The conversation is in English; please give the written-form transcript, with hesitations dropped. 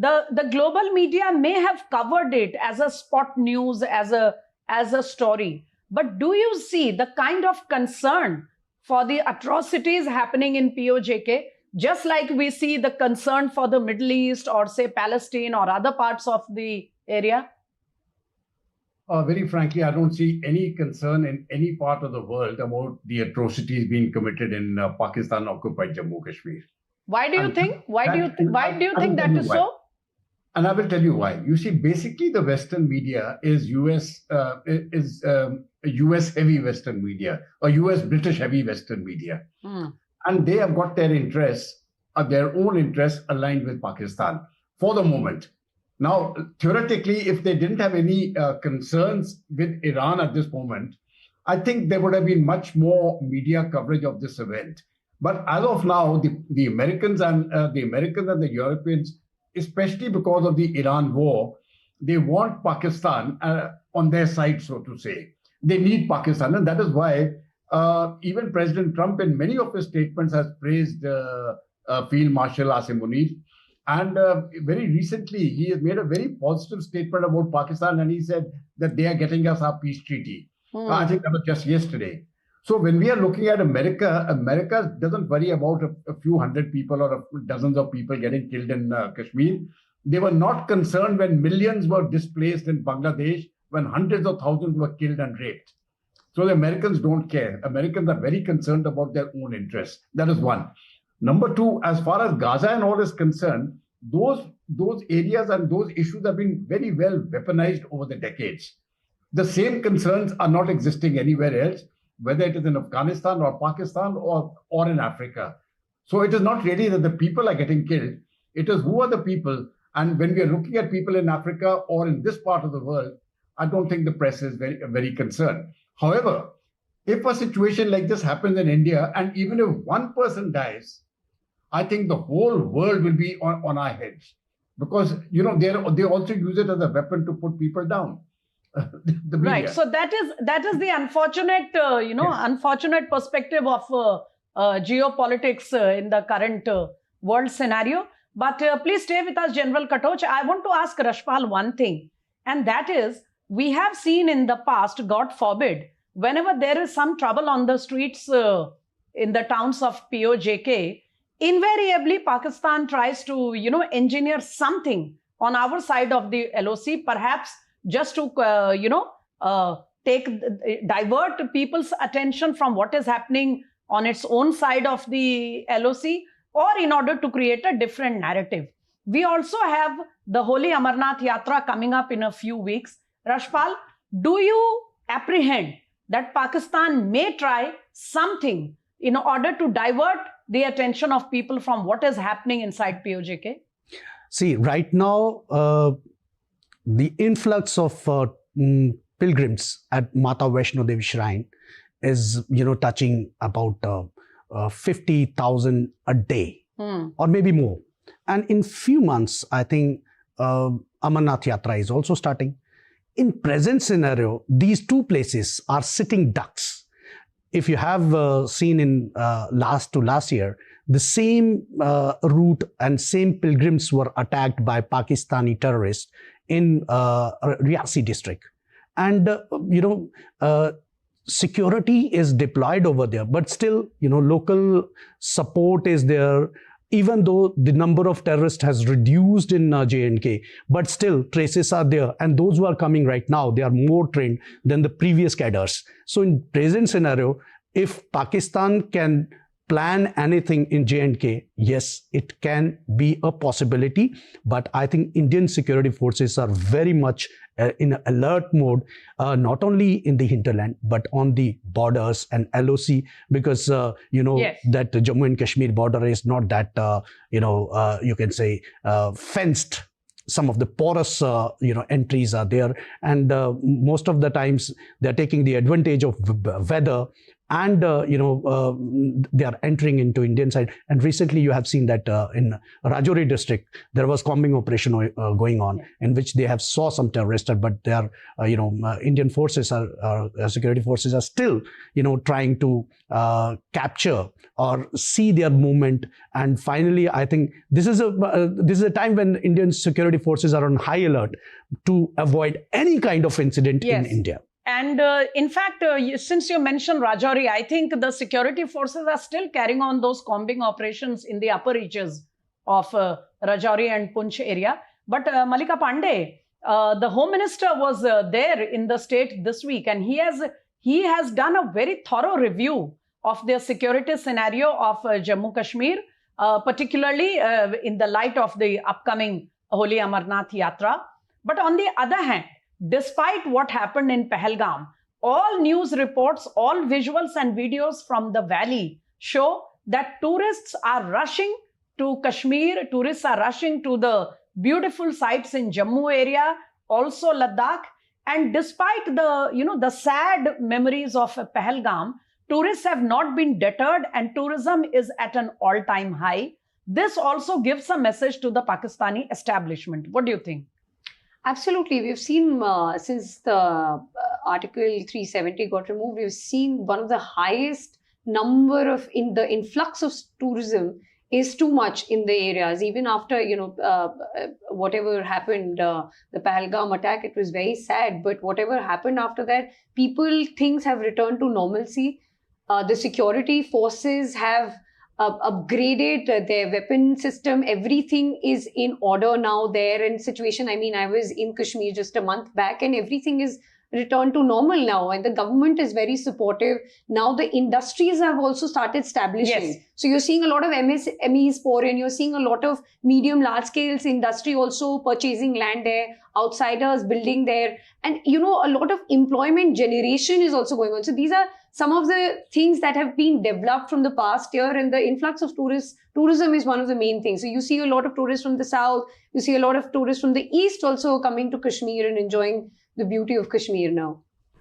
The global media may have covered it as a spot news, as a story. But do you see the kind of concern for the atrocities happening in PoJK, just like we see the concern for the Middle East or say Palestine or other parts of the area? Very frankly, I don't see any concern in any part of the world about the atrocities being committed in Pakistan-occupied Jammu Kashmir. Why do you think? Why do you think that is so? And I will tell you why. You see, basically, the Western media is US heavy Western media, or US British heavy Western media, and they have got their interests, their own interests, aligned with Pakistan for the moment. Now, theoretically, if they didn't have any concerns with Iran at this moment, I think there would have been much more media coverage of this event. But as of now, the Americans and the Europeans, especially because of the Iran war, they want Pakistan on their side, so to say. They need Pakistan, and that is why even President Trump, in many of his statements, has praised Field Marshal Asim Munir. And very recently, he has made a very positive statement about Pakistan, and he said that they are getting us our peace treaty. I think that was just yesterday. So when we are looking at America, America doesn't worry about a few hundred people or dozens of people getting killed in Kashmir. They were not concerned when millions were displaced in Bangladesh, when hundreds of thousands were killed and raped. So the Americans don't care. Americans are very concerned about their own interests. That is one. Number two, as far as Gaza and all is concerned, those areas and those issues have been very well weaponized over the decades. The same concerns are not existing anywhere else, whether it is in Afghanistan or Pakistan or in Africa. So it is not really that the people are getting killed. It is who are the people. And when we are looking at people in Africa or in this part of the world, I don't think the press is very, very concerned. However, if a situation like this happens in India, and even if one person dies, I think the whole world will be on our heads, because they also use it as a weapon to put people down. Right. So that is the unfortunate unfortunate perspective of geopolitics in the current world scenario. But please stay with us, General Katoch. I want to ask Rashpal one thing, and that is, we have seen in the past, God forbid, whenever there is some trouble on the streets in the towns of PoJK, invariably Pakistan tries to engineer something on our side of the LOC, perhaps just to divert people's attention from what is happening on its own side of the LOC, or in order to create a different narrative. We also have the Holy Amarnath Yatra coming up in a few weeks. Rashpal, do you apprehend that Pakistan may try something in order to divert the attention of people from what is happening inside PoJK? See, right now, the influx of pilgrims at Mata Vaishno Devi Shrine is, touching about 50,000 a day, or maybe more. And in few months, I think Amarnath Yatra is also starting. In present scenario, these two places are sitting ducks. If you have seen in last year, the same route and same pilgrims were attacked by Pakistani terrorists in Riyasi district. And, security is deployed over there, but still, local support is there. Even though the number of terrorists has reduced in J&K, but still traces are there. And those who are coming right now, they are more trained than the previous cadres. So in present scenario, if Pakistan can plan anything in J&K, yes, it can be a possibility. But I think Indian security forces are very much in alert mode, not only in the hinterland, but on the borders and LOC, because, yes, that Jammu and Kashmir border is not that, you can say, fenced. Some of the porous, entries are there. And most of the times, they're taking the advantage of weather and they are entering into Indian side. And recently you have seen that in Rajouri district there was combing operation going on, in which they have saw some terrorists, but they are Indian forces security forces are still trying to capture or see their movement. And finally, I think this is a time when Indian security forces are on high alert to avoid any kind of incident in India. And in fact, since you mentioned Rajouri, I think the security forces are still carrying on those combing operations in the upper reaches of Rajouri and Poonch area. But Malika Pandey, the Home Minister, was there in the state this week, and he has done a very thorough review of the security scenario of Jammu Kashmir, particularly in the light of the upcoming Holy Amarnath Yatra. But on the other hand, despite what happened in Pahalgam, all news reports, all visuals and videos from the valley show that tourists are rushing to Kashmir, tourists are rushing to the beautiful sites in Jammu area, also Ladakh. And despite the sad memories of Pahalgam, tourists have not been deterred and tourism is at an all-time high. This also gives a message to the Pakistani establishment. What do you think? Absolutely. We've seen since the Article 370 got removed, we've seen one of the highest number of the influx of tourism is too much in the areas. Even after, whatever happened, the Pahalgam attack, it was very sad. But whatever happened after that, things have returned to normalcy. The security forces have upgraded their weapon system. Everything is in order now there in situation. I mean, I was in Kashmir just a month back and everything is returned to normal now, and the government is very supportive. Now the industries have also started establishing. Yes. So you're seeing a lot of MSMEs pour in, you're seeing a lot of medium, large scale industry also purchasing land there, outsiders building there, and a lot of employment generation is also going on. So these are some of the things that have been developed from the past year, and the influx of tourism is one of the main things. So you see a lot of tourists from the south, you see a lot of tourists from the east also coming to Kashmir and enjoying the beauty of Kashmir now.